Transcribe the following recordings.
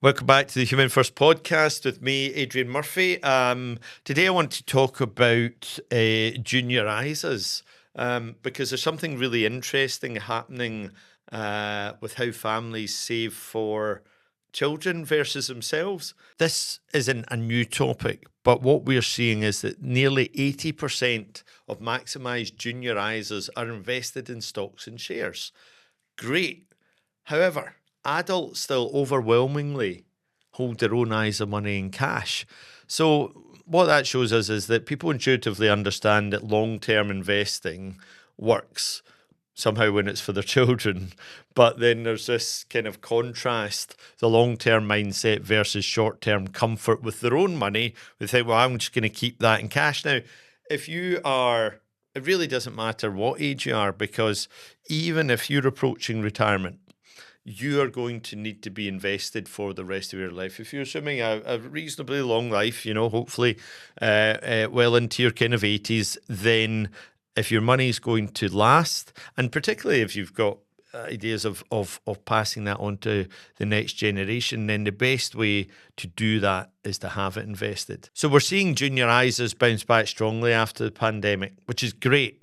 Welcome back to the Human First podcast with me, Adrian Murphy. Today I want to talk about juniorisers because there's something really interesting happening with how families save for children versus themselves. This isn't a new topic, but what we're seeing is that nearly 80% of maximised juniorisers are invested in stocks and shares. Great. However, adults still overwhelmingly hold their own ISA money in cash. So what that shows us is that people intuitively understand that long-term investing works somehow when it's for their children. But then there's this kind of contrast, the long-term mindset versus short-term comfort with their own money. They think, well, I'm just going to keep that in cash. Now, if you are, it really doesn't matter what age you are, because even if you're approaching retirement, you are going to need to be invested for the rest of your life. If you're assuming a reasonably long life, hopefully well into your kind of 80s, then if your money is going to last, and particularly if you've got ideas of passing that on to the next generation, then the best way to do that is to have it invested. So we're seeing juniorisers bounce back strongly after the pandemic, which is great.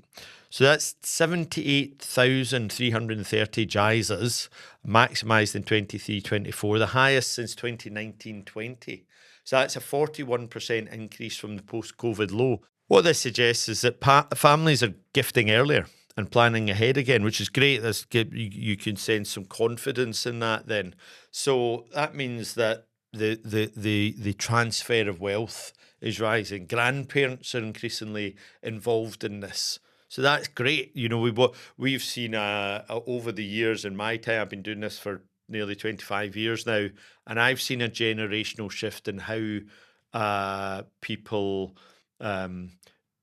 So that's 78,330 JISAs maximised in 23-24, the highest since 2019-20. So that's a 41% increase from the post-COVID low. What this suggests is that families are gifting earlier and planning ahead again, which is great. You can sense some confidence in that then. So that means that the transfer of wealth is rising. Grandparents are increasingly involved in this. So that's great. We've seen over the years in my time, I've been doing this for nearly 25 years now, and I've seen a generational shift in how people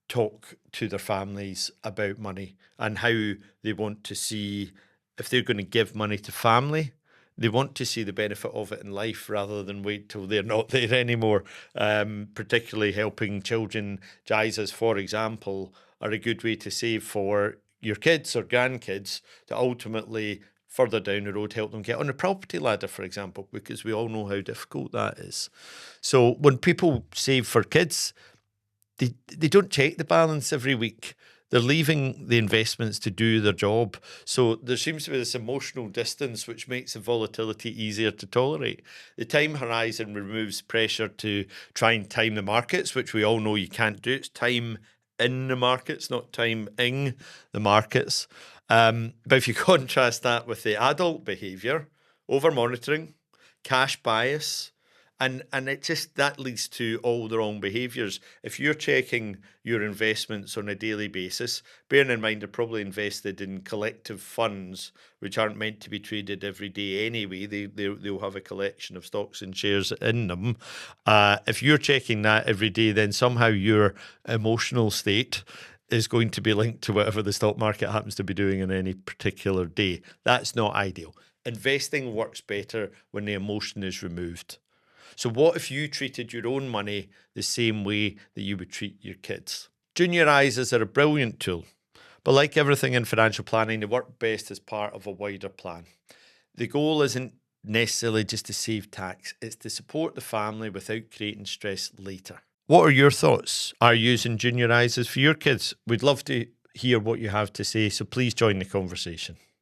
talk to their families about money and how they want to see, if they're going to give money to family, they want to see the benefit of it in life rather than wait till they're not there anymore. Particularly helping children, JISAs, for example, are a good way to save for your kids or grandkids to ultimately further down the road help them get on the property ladder, for example, because we all know how difficult that is. So when people save for kids, they don't check the balance every week. They're leaving the investments to do their job. So there seems to be this emotional distance which makes the volatility easier to tolerate. The time horizon removes pressure to try and time the markets, which we all know you can't do. It's time in the markets, not timing the markets. But if you contrast that with the adult behaviour, over-monitoring, cash bias, and it just, that leads to all the wrong behaviours. If you're checking your investments on a daily basis, bearing in mind they're probably invested in collective funds, which aren't meant to be traded every day anyway. They'll have a collection of stocks and shares in them. If you're checking that every day, then somehow your emotional state is going to be linked to whatever the stock market happens to be doing on any particular day. That's not ideal. Investing works better when the emotion is removed. So what if you treated your own money the same way that you would treat your kids? Juniorisers are a brilliant tool, but like everything in financial planning, they work best as part of a wider plan. The goal isn't necessarily just to save tax, it's to support the family without creating stress later. What are your thoughts? Are you using juniorisers for your kids? We'd love to hear what you have to say, so please join the conversation.